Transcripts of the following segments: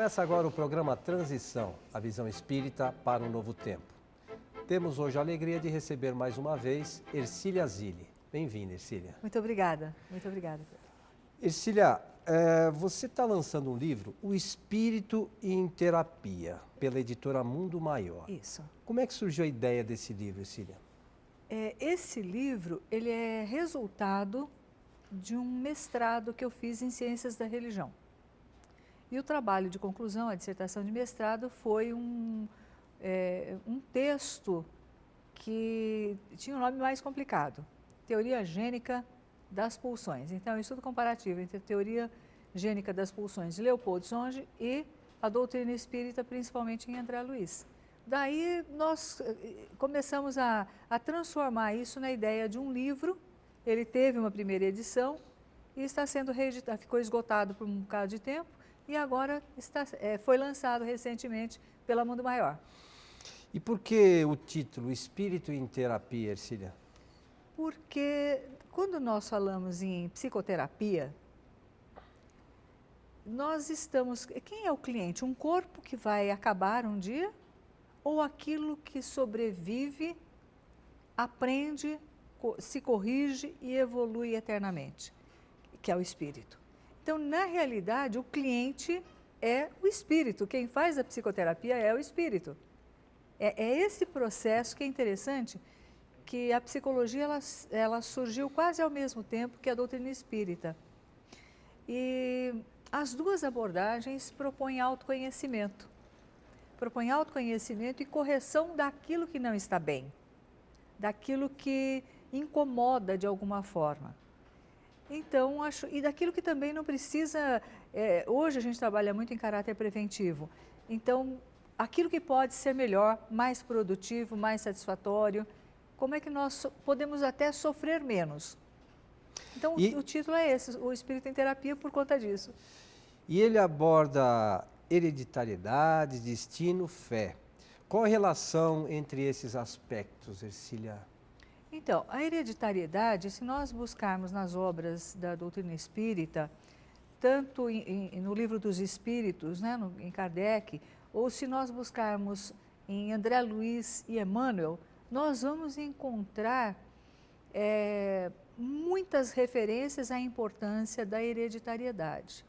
Começa agora o programa Transição, a visão espírita para um novo tempo. Temos hoje a alegria de receber mais uma vez Ercília Zilli. Bem-vinda, Ercília. Muito obrigada, muito obrigada. Ercília, você está lançando um livro, O Espírito em Terapia, pela editora Mundo Maior. Isso. Como é que surgiu a ideia desse livro, Ercília? Esse livro, ele é resultado de um mestrado que eu fiz em Ciências da Religião. E o trabalho de conclusão, a dissertação de mestrado, foi um texto que tinha um nome mais complicado, Teoria Gênica das Pulsões. Então, é um estudo comparativo entre a teoria gênica das pulsões de Leopoldo Songe e a doutrina espírita, principalmente em André Luiz. Daí, nós começamos a transformar isso na ideia de um livro. Ele teve uma primeira edição e está sendo reeditado, ficou esgotado por um bocado de tempo e agora foi lançado recentemente pela Mundo Maior. E por que o título Espírito em Terapia, Ercília? Porque quando nós falamos em psicoterapia, nós estamos... Quem é o cliente? Um corpo que vai acabar um dia ou aquilo que sobrevive, aprende, se corrige e evolui eternamente, que é o espírito. Então, na realidade, o cliente é o espírito. Quem faz a psicoterapia é o espírito. É esse processo que é interessante, que a psicologia ela surgiu quase ao mesmo tempo que a doutrina espírita. E as duas abordagens propõem autoconhecimento. Propõem autoconhecimento e correção daquilo que não está bem, daquilo que incomoda de alguma forma. Então, e daquilo que também não precisa... hoje a gente trabalha muito em caráter preventivo. Então, aquilo que pode ser melhor, mais produtivo, mais satisfatório, como é que nós podemos até sofrer menos. Então, o título é esse, O Espírito em Terapia, por conta disso. E ele aborda hereditariedade, destino, fé. Qual a relação entre esses aspectos, Ercília? Então, a hereditariedade, se nós buscarmos nas obras da doutrina espírita, tanto no Livro dos Espíritos, né, em Kardec, ou se nós buscarmos em André Luiz e Emmanuel, nós vamos encontrar muitas referências à importância da hereditariedade,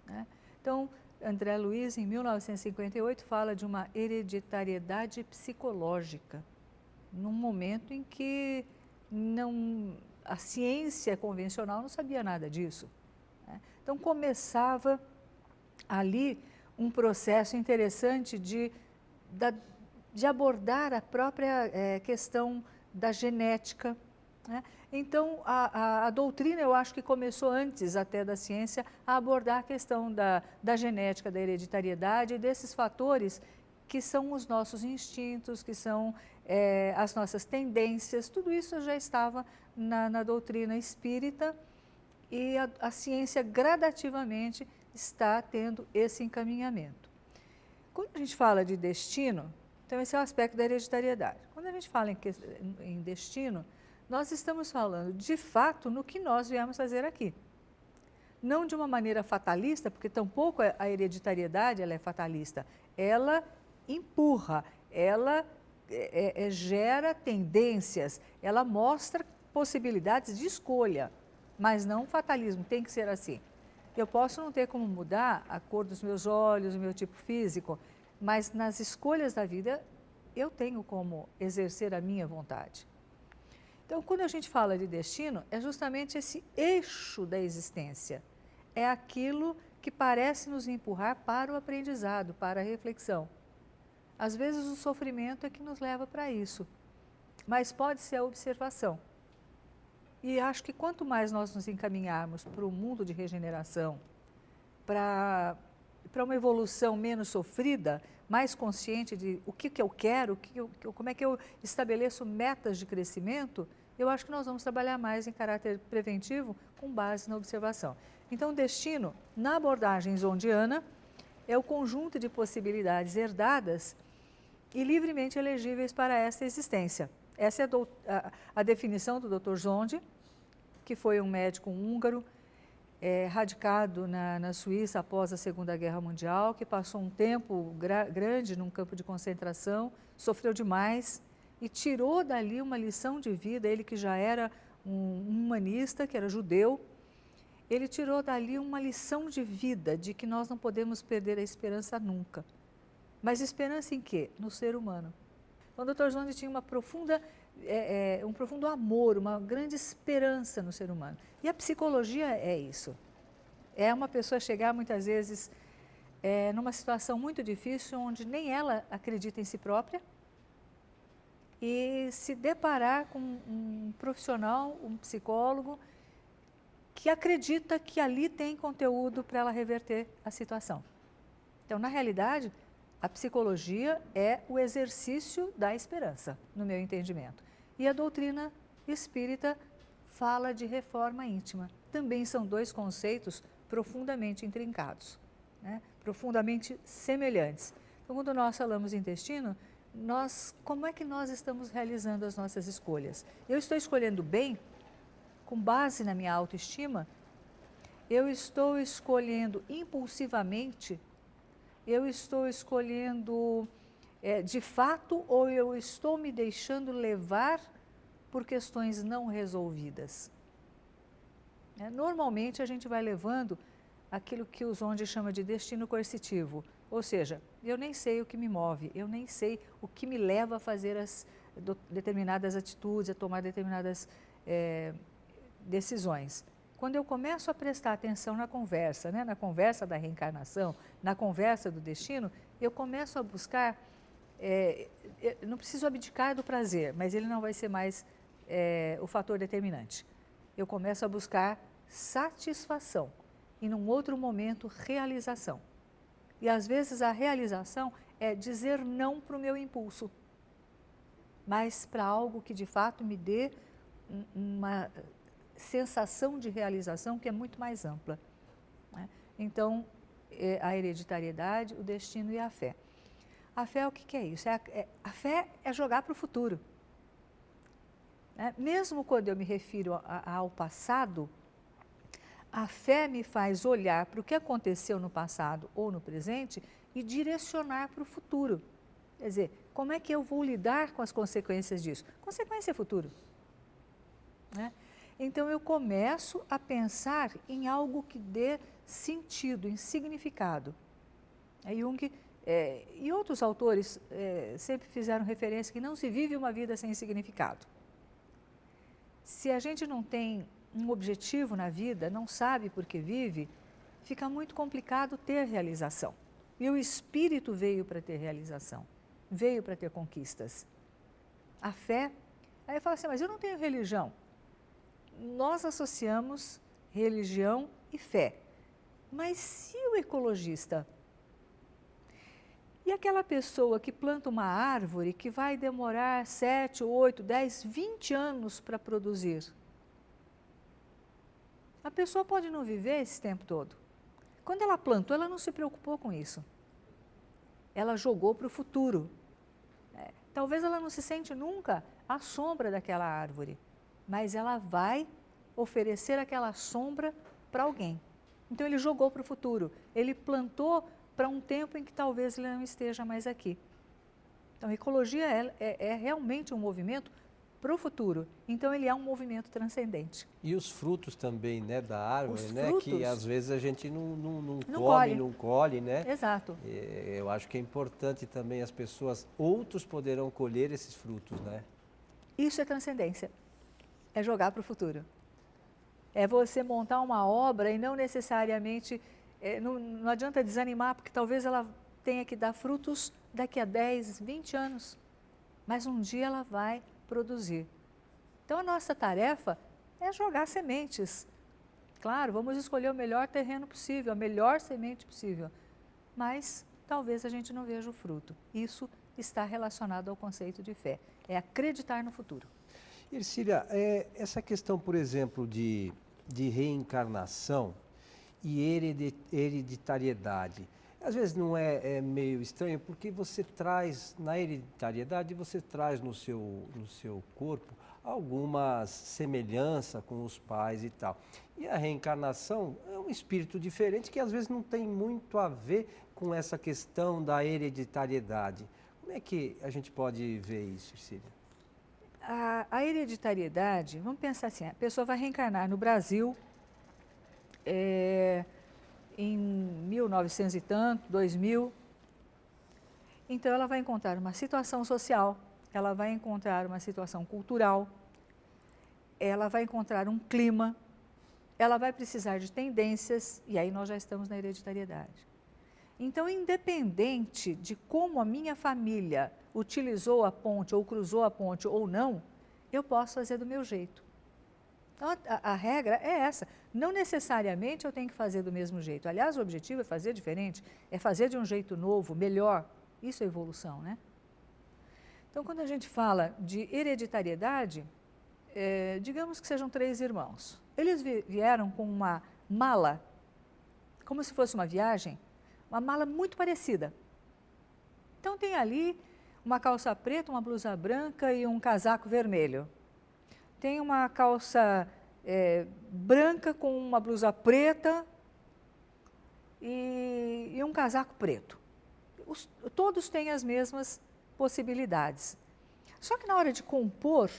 né? Então, André Luiz, em 1958, fala de uma hereditariedade psicológica, num momento em que a ciência convencional não sabia nada disso, né? Então, começava ali um processo interessante de abordar a própria questão da genética, né? Então, a doutrina, eu acho que começou antes até da ciência a abordar a questão da genética, da hereditariedade e desses fatores que são os nossos instintos, que são as nossas tendências. Tudo isso já estava na doutrina espírita e a ciência gradativamente está tendo esse encaminhamento. Quando a gente fala de destino, então esse é o aspecto da hereditariedade. Quando a gente fala em destino, nós estamos falando de fato no que nós viemos fazer aqui. Não de uma maneira fatalista, porque tampouco a hereditariedade ela é fatalista. Ela empurra, ela gera tendências, ela mostra possibilidades de escolha, mas não fatalismo, tem que ser assim. Eu posso não ter como mudar a cor dos meus olhos, o meu tipo físico, mas nas escolhas da vida eu tenho como exercer a minha vontade. Então, quando a gente fala de destino, é justamente esse eixo da existência. É aquilo que parece nos empurrar para o aprendizado, para a reflexão. Às vezes o sofrimento é que nos leva para isso, mas pode ser a observação. E acho que quanto mais nós nos encaminharmos para o mundo de regeneração, para uma evolução menos sofrida, mais consciente de o que eu quero, como é que eu estabeleço metas de crescimento, eu acho que nós vamos trabalhar mais em caráter preventivo com base na observação. Então, o destino, na abordagem zondiana, é o conjunto de possibilidades herdadas e livremente elegíveis para esta existência. Essa é a definição do Dr. Zonde, que foi um médico húngaro radicado na Suíça após a Segunda Guerra Mundial, que passou um tempo grande num campo de concentração, sofreu demais e tirou dali uma lição de vida. Ele que já era um humanista, que era judeu, ele tirou dali uma lição de vida, de que nós não podemos perder a esperança nunca. Mas esperança em quê? No ser humano. O Dr. Zonde tinha um profundo amor, uma grande esperança no ser humano. E a psicologia é isso. É uma pessoa chegar muitas vezes numa situação muito difícil, onde nem ela acredita em si própria, e se deparar com um profissional, um psicólogo, que acredita que ali tem conteúdo para ela reverter a situação. Então, na realidade, a psicologia é o exercício da esperança, no meu entendimento. E a doutrina espírita fala de reforma íntima. Também são dois conceitos profundamente intrincados, né? Profundamente semelhantes. Então, quando nós falamos em intestino, como é que nós estamos realizando as nossas escolhas? Eu estou escolhendo bem, com base na minha autoestima? Eu estou escolhendo impulsivamente? Eu estou escolhendo de fato, ou eu estou me deixando levar por questões não resolvidas? Normalmente a gente vai levando aquilo que o Zonde chama de destino coercitivo, ou seja, eu nem sei o que me move, eu nem sei o que me leva a fazer determinadas atitudes, a tomar determinadas decisões. Quando eu começo a prestar atenção na conversa, na conversa da reencarnação, na conversa do destino, eu começo a buscar, não preciso abdicar do prazer, mas ele não vai ser mais o fator determinante. Eu começo a buscar satisfação e, num outro momento, realização. E, às vezes, a realização é dizer não para o meu impulso, mas para algo que, de fato, me dê uma sensação de realização que é muito mais ampla, né? Então, a hereditariedade, o destino e a fé. A fé, o que é isso? A fé é jogar para o futuro. Mesmo quando eu me refiro ao passado, a fé me faz olhar para o que aconteceu no passado ou no presente e direcionar para o futuro. Quer dizer, como é que eu vou lidar com as consequências disso? Consequência é futuro, né? Então, eu começo a pensar em algo que dê sentido, em significado. Jung e outros autores sempre fizeram referência que não se vive uma vida sem significado. Se a gente não tem um objetivo na vida, não sabe por que vive, fica muito complicado ter realização. E o espírito veio para ter realização, veio para ter conquistas. A fé, aí fala assim, mas eu não tenho religião. Nós associamos religião e fé. Mas e o ecologista? E aquela pessoa que planta uma árvore que vai demorar 7, 8, 10, 20 anos para produzir? A pessoa pode não viver esse tempo todo. Quando ela plantou, ela não se preocupou com isso. Ela jogou para o futuro. Talvez ela não se sente nunca à sombra daquela árvore, mas ela vai oferecer aquela sombra para alguém. Então, ele jogou para o futuro, ele plantou para um tempo em que talvez ele não esteja mais aqui. Então, a ecologia é realmente um movimento para o futuro. Então, ele é um movimento transcendente. E os frutos também, da árvore, frutos, que às vezes a gente não come, colhe. não colhe, né? Exato. Eu acho que é importante também as pessoas, outros poderão colher esses frutos, né? Isso é transcendência, é jogar para o futuro. É você montar uma obra e não necessariamente, não adianta desanimar, porque talvez ela tenha que dar frutos daqui a 10, 20 anos, mas um dia ela vai produzir. Então, a nossa tarefa é jogar sementes. Claro, vamos escolher o melhor terreno possível, a melhor semente possível, mas talvez a gente não veja o fruto. Isso está relacionado ao conceito de fé, é acreditar no futuro. Ercília, essa questão, por exemplo, de reencarnação e hereditariedade, às vezes não é meio estranho, porque você traz, na hereditariedade, você traz no seu corpo algumas semelhanças com os pais e tal. E a reencarnação é um espírito diferente que às vezes não tem muito a ver com essa questão da hereditariedade. Como é que a gente pode ver isso, Ercília? A hereditariedade, vamos pensar assim, a pessoa vai reencarnar no Brasil em 1900 e tanto, 2000. Então ela vai encontrar uma situação social, ela vai encontrar uma situação cultural, ela vai encontrar um clima, ela vai precisar de tendências, e aí nós já estamos na hereditariedade. Então, independente de como a minha família utilizou a ponte, ou cruzou a ponte ou não, eu posso fazer do meu jeito. Então, a regra é essa. Não necessariamente eu tenho que fazer do mesmo jeito. Aliás, o objetivo é fazer diferente, é fazer de um jeito novo, melhor. Isso é evolução, né? Então, quando a gente fala de hereditariedade, digamos que sejam 3 irmãos. Eles vieram com uma mala, como se fosse uma viagem, uma mala muito parecida. Então, tem ali uma calça preta, uma blusa branca e um casaco vermelho. Tem uma calça branca com uma blusa preta e um casaco preto. Todos têm as mesmas possibilidades. Só que na hora de compor,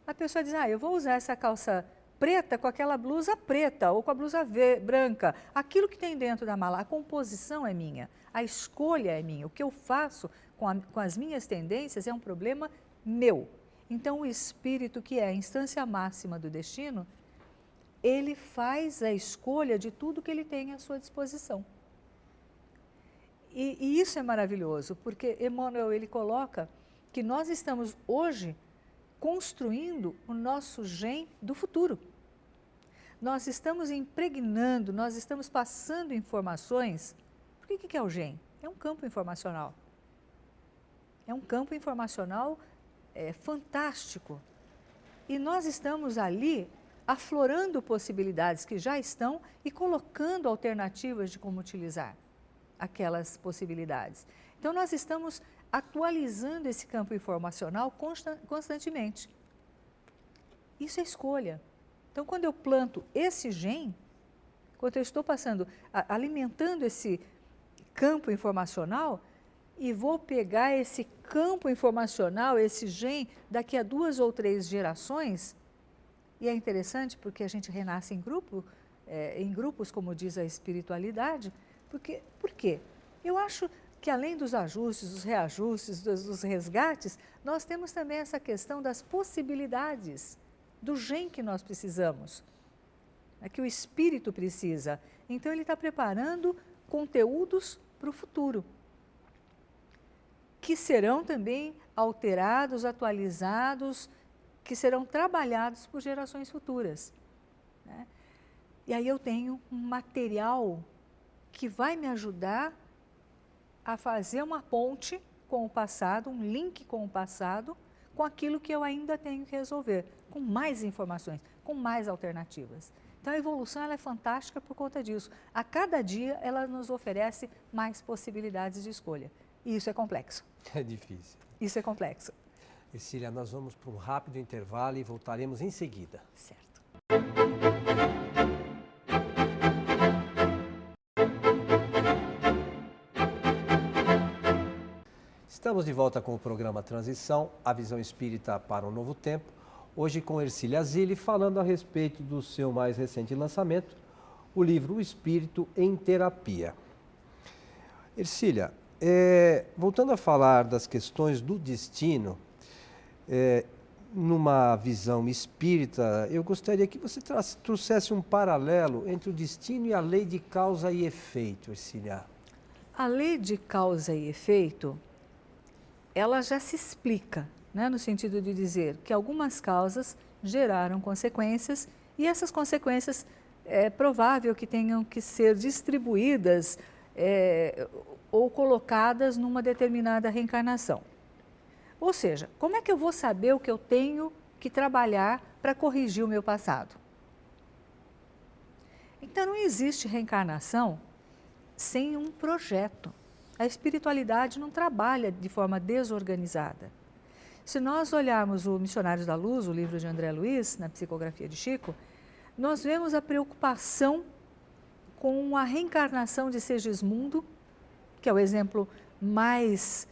a pessoa diz, eu vou usar essa calça preta com aquela blusa preta ou com a blusa branca. Aquilo que tem dentro da mala, a composição é minha, a escolha é minha. O que eu faço com as minhas tendências é um problema meu. Então, o espírito, que é a instância máxima do destino, ele faz a escolha de tudo que ele tem à sua disposição. E isso é maravilhoso, porque Emmanuel, ele coloca que nós estamos hoje construindo o nosso gen do futuro. Nós estamos impregnando, nós estamos passando informações. Por que é o gen? É um campo informacional. É um campo informacional fantástico. E nós estamos ali aflorando possibilidades que já estão e colocando alternativas de como utilizar aquelas possibilidades. Então, nós estamos atualizando esse campo informacional constantemente. Isso é escolha. Então, quando eu planto esse gen, quando eu estou alimentando esse campo informacional, e vou pegar esse campo informacional, esse gen, daqui a 2 ou 3 gerações, e é interessante porque a gente renasce em grupos, como diz a espiritualidade, por quê? Eu acho que além dos ajustes, dos reajustes, dos resgates, nós temos também essa questão das possibilidades, do gen que nós precisamos, que o espírito precisa. Então, ele está preparando conteúdos para o futuro, que serão também alterados, atualizados, que serão trabalhados por gerações futuras, né? E aí eu tenho um material que vai me ajudar a fazer uma ponte com o passado, um link com o passado, com aquilo que eu ainda tenho que resolver, com mais informações, com mais alternativas. Então, a evolução ela é fantástica por conta disso. A cada dia, ela nos oferece mais possibilidades de escolha. E isso é complexo. É difícil. Isso é complexo. Ercília, nós vamos para um rápido intervalo e voltaremos em seguida. Certo. Estamos de volta com o programa Transição, a visão espírita para um novo tempo. Hoje com Ercília Zilli, falando a respeito do seu mais recente lançamento, o livro O Espírito em Terapia. Ercília, voltando a falar das questões do destino, numa visão espírita, eu gostaria que você trouxesse um paralelo entre o destino e a lei de causa e efeito, Ercília. A lei de causa e efeito, ela já se explica, né, no sentido de dizer que algumas causas geraram consequências e essas consequências é provável que tenham que ser distribuídas ou colocadas numa determinada reencarnação. Ou seja, como é que eu vou saber o que eu tenho que trabalhar para corrigir o meu passado? Então, não existe reencarnação sem um projeto. A espiritualidade não trabalha de forma desorganizada. Se nós olharmos o Missionários da Luz, o livro de André Luiz, na psicografia de Chico, nós vemos a preocupação com a reencarnação de Segismundo, que é o exemplo mais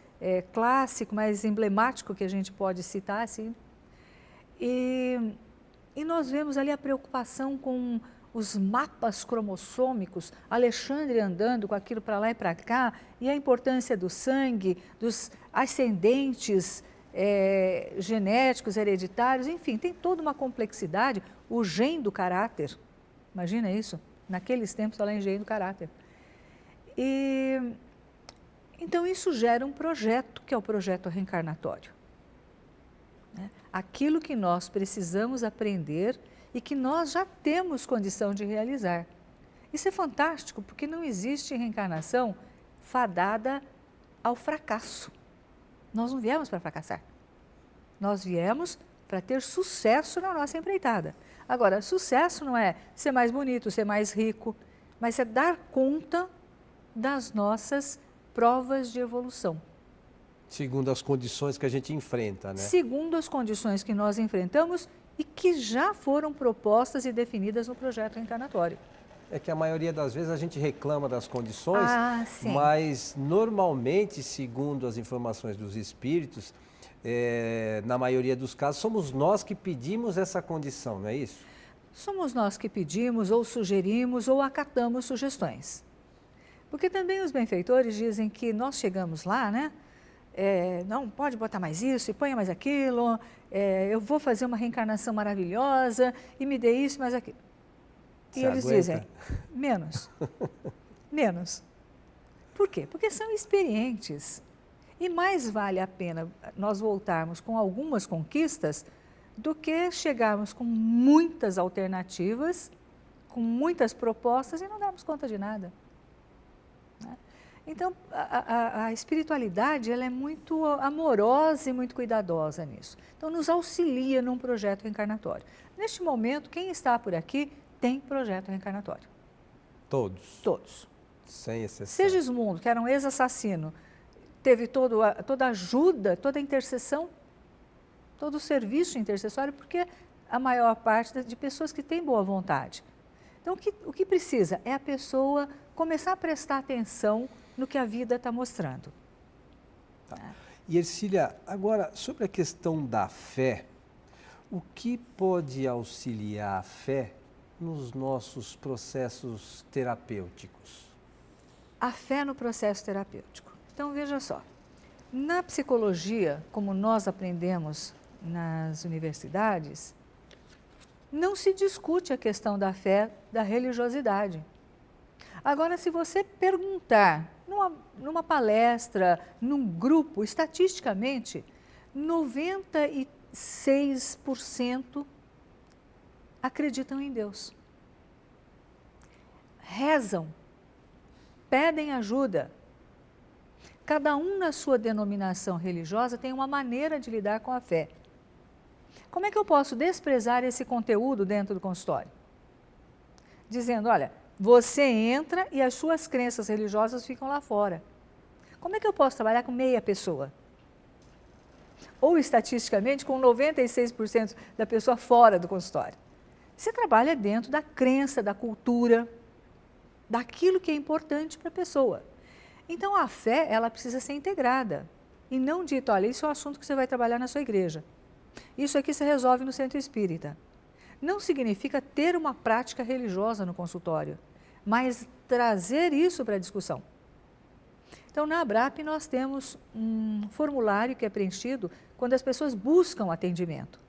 clássico, mais emblemático que a gente pode citar, assim. E nós vemos ali a preocupação com os mapas cromossômicos, Alexandre andando com aquilo para lá e para cá, e a importância do sangue, dos ascendentes genéticos, hereditários, enfim, tem toda uma complexidade, o gen do caráter, imagina isso, naqueles tempos ela é engenho do caráter. Então isso gera um projeto, que é o projeto reencarnatório. Aquilo que nós precisamos aprender e que nós já temos condição de realizar. Isso é fantástico, porque não existe reencarnação fadada ao fracasso. Nós não viemos para fracassar. Nós viemos para ter sucesso na nossa empreitada. Agora, sucesso não é ser mais bonito, ser mais rico, mas é dar conta das nossas provas de evolução. Segundo as condições que a gente enfrenta, né? Segundo as condições que nós enfrentamos e que já foram propostas e definidas no projeto reencarnatório. É que a maioria das vezes a gente reclama das condições, sim. Mas normalmente, segundo as informações dos espíritos, na maioria dos casos, somos nós que pedimos essa condição, não é isso? Somos nós que pedimos, ou sugerimos, ou acatamos sugestões. Porque também os benfeitores dizem que nós chegamos lá, né? Não, pode botar mais isso e ponha mais aquilo, eu vou fazer uma reencarnação maravilhosa e me dê isso, mais aquilo. E eles dizem, menos, menos. Por quê? Porque são experientes. E mais vale a pena nós voltarmos com algumas conquistas do que chegarmos com muitas alternativas, com muitas propostas e não darmos conta de nada. Então, a espiritualidade ela é muito amorosa e muito cuidadosa nisso. Então, nos auxilia num projeto reencarnatório. Neste momento, quem está por aqui tem projeto reencarnatório. Todos? Todos. Sem exceção. Segismundo, que era um ex-assassino, teve toda a ajuda, toda a intercessão, todo o serviço intercessório, porque a maior parte de pessoas que têm boa vontade. Então, o que precisa é a pessoa começar a prestar atenção no que a vida está mostrando. Tá. E Ercília, agora, sobre a questão da fé, o que pode auxiliar a fé nos nossos processos terapêuticos? A fé no processo terapêutico. Então, veja só, na psicologia, como nós aprendemos nas universidades, não se discute a questão da fé, da religiosidade. Agora, se você perguntar numa palestra, num grupo, estatisticamente, 96% acreditam em Deus. Rezam, pedem ajuda. Cada um na sua denominação religiosa tem uma maneira de lidar com a fé. Como é que eu posso desprezar esse conteúdo dentro do consultório? Dizendo, olha, você entra e as suas crenças religiosas ficam lá fora. Como é que eu posso trabalhar com meia pessoa? Ou, estatisticamente, com 96% da pessoa fora do consultório. Você trabalha dentro da crença, da cultura, daquilo que é importante para a pessoa. Então, a fé, ela precisa ser integrada. E não dito, olha, isso é um assunto que você vai trabalhar na sua igreja. Isso aqui se resolve no centro espírita. Não significa ter uma prática religiosa no consultório, mas trazer isso para a discussão. Então, na ABRAP, nós temos um formulário que é preenchido quando as pessoas buscam atendimento.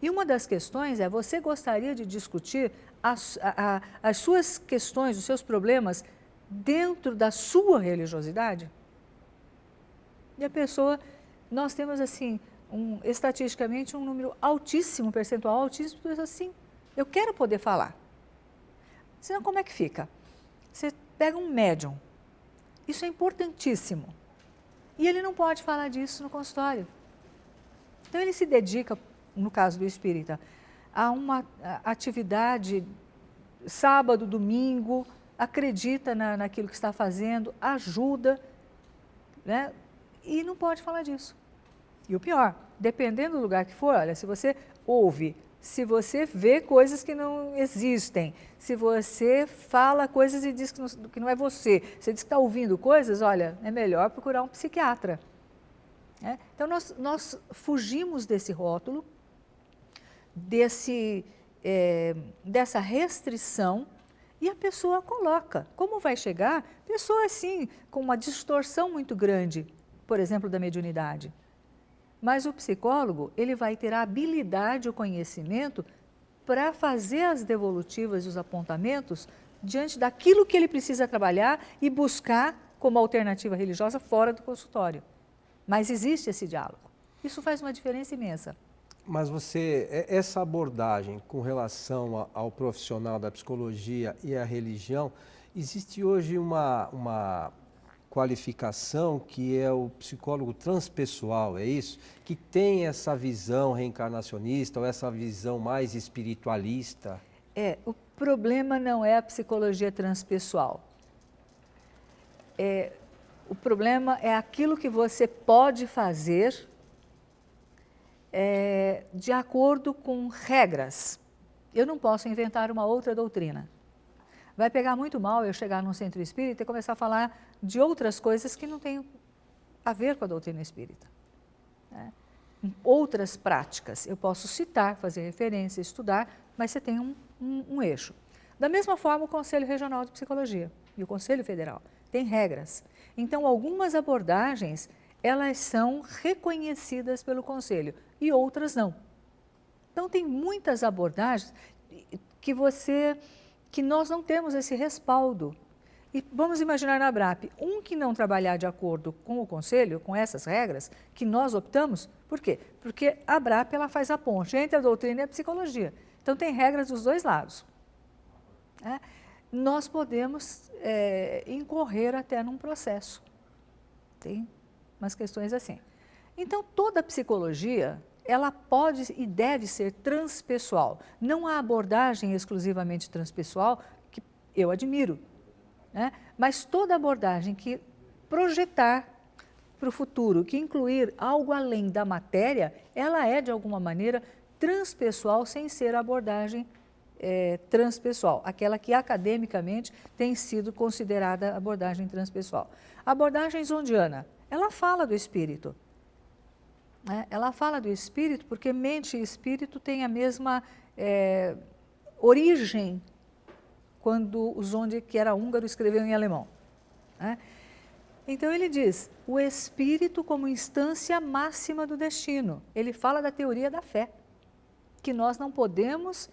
E uma das questões é, você gostaria de discutir as suas questões, os seus problemas dentro da sua religiosidade? E a pessoa, nós temos assim, estatisticamente um número altíssimo, um percentual altíssimo, de pessoas assim, eu quero poder falar. Senão, como é que fica? Você pega um médium, isso é importantíssimo, e ele não pode falar disso no consultório. Então, ele se dedica, no caso do espírita, a uma atividade sábado, domingo, acredita naquilo que está fazendo, ajuda, né? E não pode falar disso. E o pior, dependendo do lugar que for, olha, se você ouve, se você vê coisas que não existem, se você fala coisas e diz que não é você diz que está ouvindo coisas, olha, é melhor procurar um psiquiatra. Então, nós fugimos desse rótulo, dessa restrição, e a pessoa coloca. Como vai chegar? Pessoa assim, com uma distorção muito grande, por exemplo, da mediunidade. Mas o psicólogo, ele vai ter a habilidade, o conhecimento para fazer as devolutivas e os apontamentos diante daquilo que ele precisa trabalhar e buscar como alternativa religiosa fora do consultório. Mas existe esse diálogo. Isso faz uma diferença imensa. Mas essa abordagem com relação ao profissional da psicologia e à religião, existe hoje uma qualificação que é o psicólogo transpessoal, é isso? Que tem essa visão reencarnacionista ou essa visão mais espiritualista? O problema não é a psicologia transpessoal. O problema é aquilo que você pode fazer de acordo com regras. Eu não posso inventar uma outra doutrina. Vai pegar muito mal eu chegar num centro espírita e começar a falar de outras coisas que não têm a ver com a doutrina espírita. Outras práticas. Eu posso citar, fazer referência, estudar, mas você tem um eixo. Da mesma forma, o Conselho Regional de Psicologia e o Conselho Federal têm regras. Então, algumas abordagens, elas são reconhecidas pelo Conselho e outras não. Então, tem muitas abordagens que nós não temos esse respaldo. E vamos imaginar na ABRAP, que não trabalhar de acordo com o Conselho, com essas regras, que nós optamos, por quê? Porque a ABRAP ela faz a ponte entre a doutrina e a psicologia. Então, tem regras dos dois lados. Nós podemos incorrer até num processo. Tem umas questões assim. Então, toda a psicologia, ela pode e deve ser transpessoal. Não há abordagem exclusivamente transpessoal, que eu admiro, mas toda abordagem que projetar para o futuro, que incluir algo além da matéria, ela é, de alguma maneira, transpessoal, sem ser abordagem transpessoal, aquela que academicamente tem sido considerada abordagem transpessoal. A abordagem zondiana, ela fala do espírito. Ela fala do espírito porque mente e espírito têm a mesma origem quando o Zondi, que era húngaro, escreveu em alemão. Então ele diz, o espírito como instância máxima do destino. Ele fala da teoria da fé, que nós não podemos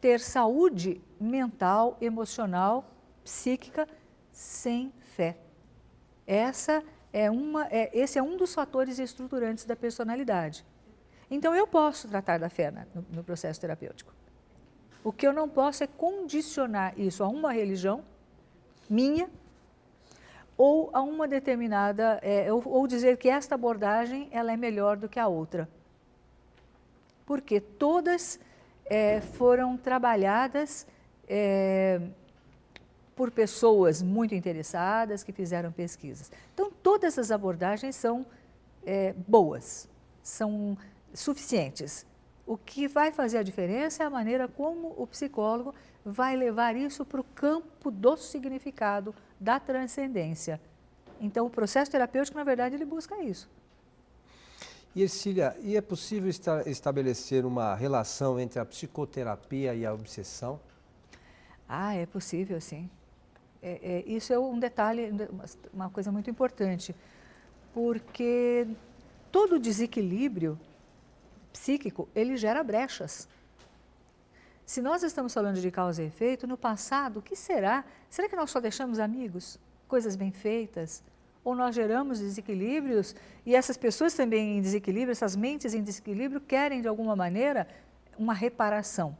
ter saúde mental, emocional, psíquica, sem fé. Esse é um dos fatores estruturantes da personalidade. Então, eu posso tratar da fé no processo terapêutico. O que eu não posso é condicionar isso a uma religião minha ou a uma determinada, ou dizer que esta abordagem ela é melhor do que a outra. Porque todas foram trabalhadas por pessoas muito interessadas que fizeram pesquisas. Então, todas as abordagens são boas, são suficientes. O que vai fazer a diferença é a maneira como o psicólogo vai levar isso para o campo do significado, da transcendência. Então, o processo terapêutico, na verdade, ele busca isso. E Ercília, é possível estabelecer uma relação entre a psicoterapia e a obsessão? É possível, sim. Isso é um detalhe, uma coisa muito importante, porque todo desequilíbrio psíquico, ele gera brechas. Se nós estamos falando de causa e efeito, no passado, o que será? Será que nós só deixamos amigos, coisas bem feitas? Ou nós geramos desequilíbrios e essas pessoas também em desequilíbrio, essas mentes em desequilíbrio, querem de alguma maneira uma reparação,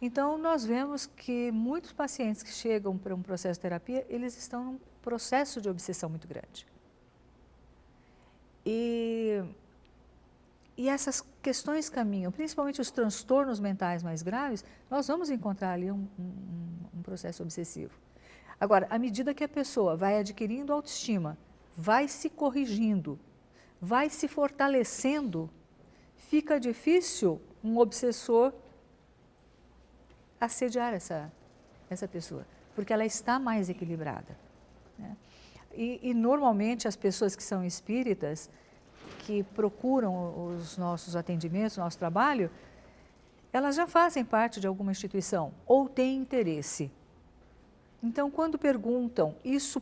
Então, nós vemos que muitos pacientes que chegam para um processo de terapia, eles estão num processo de obsessão muito grande. E essas questões caminham, principalmente os transtornos mentais mais graves, nós vamos encontrar ali um processo obsessivo. Agora, à medida que a pessoa vai adquirindo autoestima, vai se corrigindo, vai se fortalecendo, fica difícil um obsessor assediar essa pessoa, porque ela está mais equilibrada, né? E normalmente as pessoas que são espíritas, que procuram os nossos atendimentos, nosso trabalho, elas já fazem parte de alguma instituição ou têm interesse. Então, quando perguntam isso,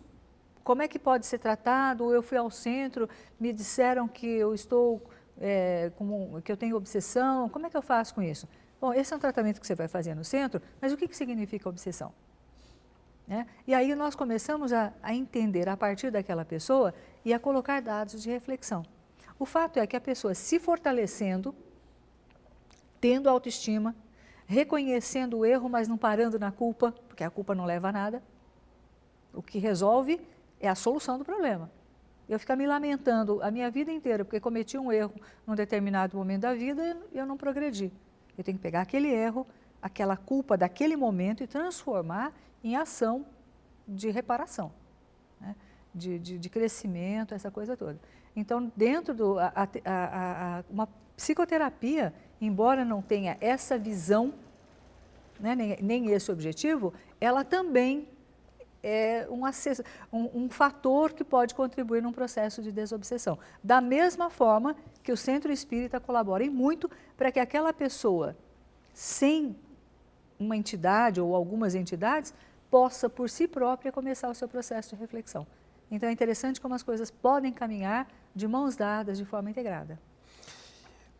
como é que pode ser tratado? Ou eu fui ao centro, me disseram que eu estou, que eu tenho obsessão, como é que eu faço com isso? Bom, esse é um tratamento que você vai fazer no centro, mas o que significa obsessão? Né? E aí nós começamos a entender a partir daquela pessoa e a colocar dados de reflexão. O fato é que a pessoa se fortalecendo, tendo autoestima, reconhecendo o erro, mas não parando na culpa, porque a culpa não leva a nada, o que resolve é a solução do problema. Eu ficar me lamentando a minha vida inteira porque cometi um erro num determinado momento da vida e eu não progredi. Eu tenho que pegar aquele erro, aquela culpa daquele momento e transformar em ação de reparação, né? de crescimento, essa coisa toda. Então, dentro uma psicoterapia, embora não tenha essa visão, né, nem esse objetivo, ela também é um fator que pode contribuir num processo de desobsessão. Da mesma forma que o Centro Espírita colabora e muito para que aquela pessoa, sem uma entidade ou algumas entidades, possa por si própria começar o seu processo de reflexão. Então é interessante como as coisas podem caminhar de mãos dadas, de forma integrada.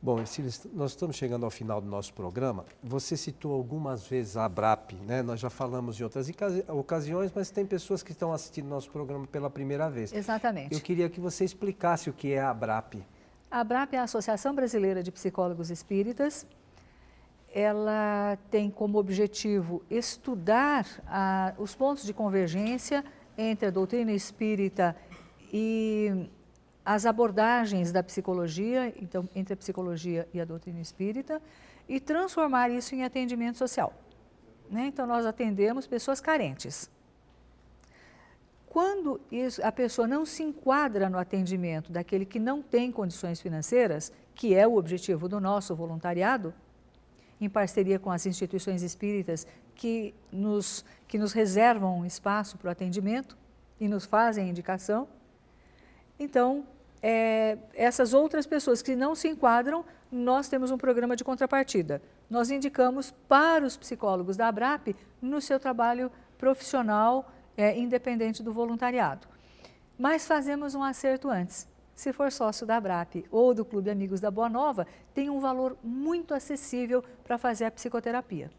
Bom, Ercília, nós estamos chegando ao final do nosso programa. Você citou algumas vezes a ABRAP, né? Nós já falamos em outras ocasiões, mas tem pessoas que estão assistindo nosso programa pela primeira vez. Exatamente. Eu queria que você explicasse o que é a ABRAP. A ABRAP é a Associação Brasileira de Psicólogos Espíritas. Ela tem como objetivo estudar os pontos de convergência entre a doutrina espírita e as abordagens da psicologia, então, entre a psicologia e a doutrina espírita, e transformar isso em atendimento social, né? Então, nós atendemos pessoas carentes. Quando a pessoa não se enquadra no atendimento daquele que não tem condições financeiras, que é o objetivo do nosso voluntariado, em parceria com as instituições espíritas que nos reservam um espaço para o atendimento e nos fazem indicação. Então, essas outras pessoas que não se enquadram, nós temos um programa de contrapartida. Nós indicamos para os psicólogos da ABRAP no seu trabalho profissional, independente do voluntariado. Mas fazemos um acerto antes. Se for sócio da ABRAP ou do Clube Amigos da Boa Nova, tem um valor muito acessível para fazer a psicoterapia.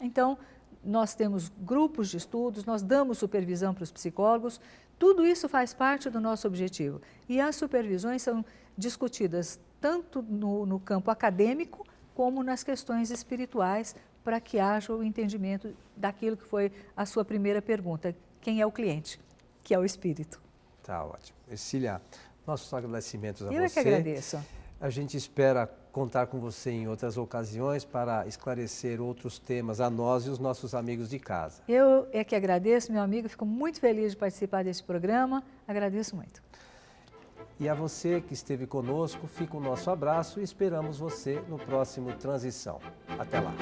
Então, nós temos grupos de estudos, nós damos supervisão para os psicólogos, tudo isso faz parte do nosso objetivo. E as supervisões são discutidas tanto no campo acadêmico, como nas questões espirituais, para que haja o entendimento daquilo que foi a sua primeira pergunta: quem é o cliente? Que é o espírito. Tá ótimo. Ercília, nossos agradecimentos a você. Eu é que agradeço. A gente espera contar com você em outras ocasiões para esclarecer outros temas a nós e os nossos amigos de casa. Eu é que agradeço, meu amigo, fico muito feliz de participar desse programa, agradeço muito. E a você que esteve conosco, fica o nosso abraço e esperamos você no próximo Transição. Até lá.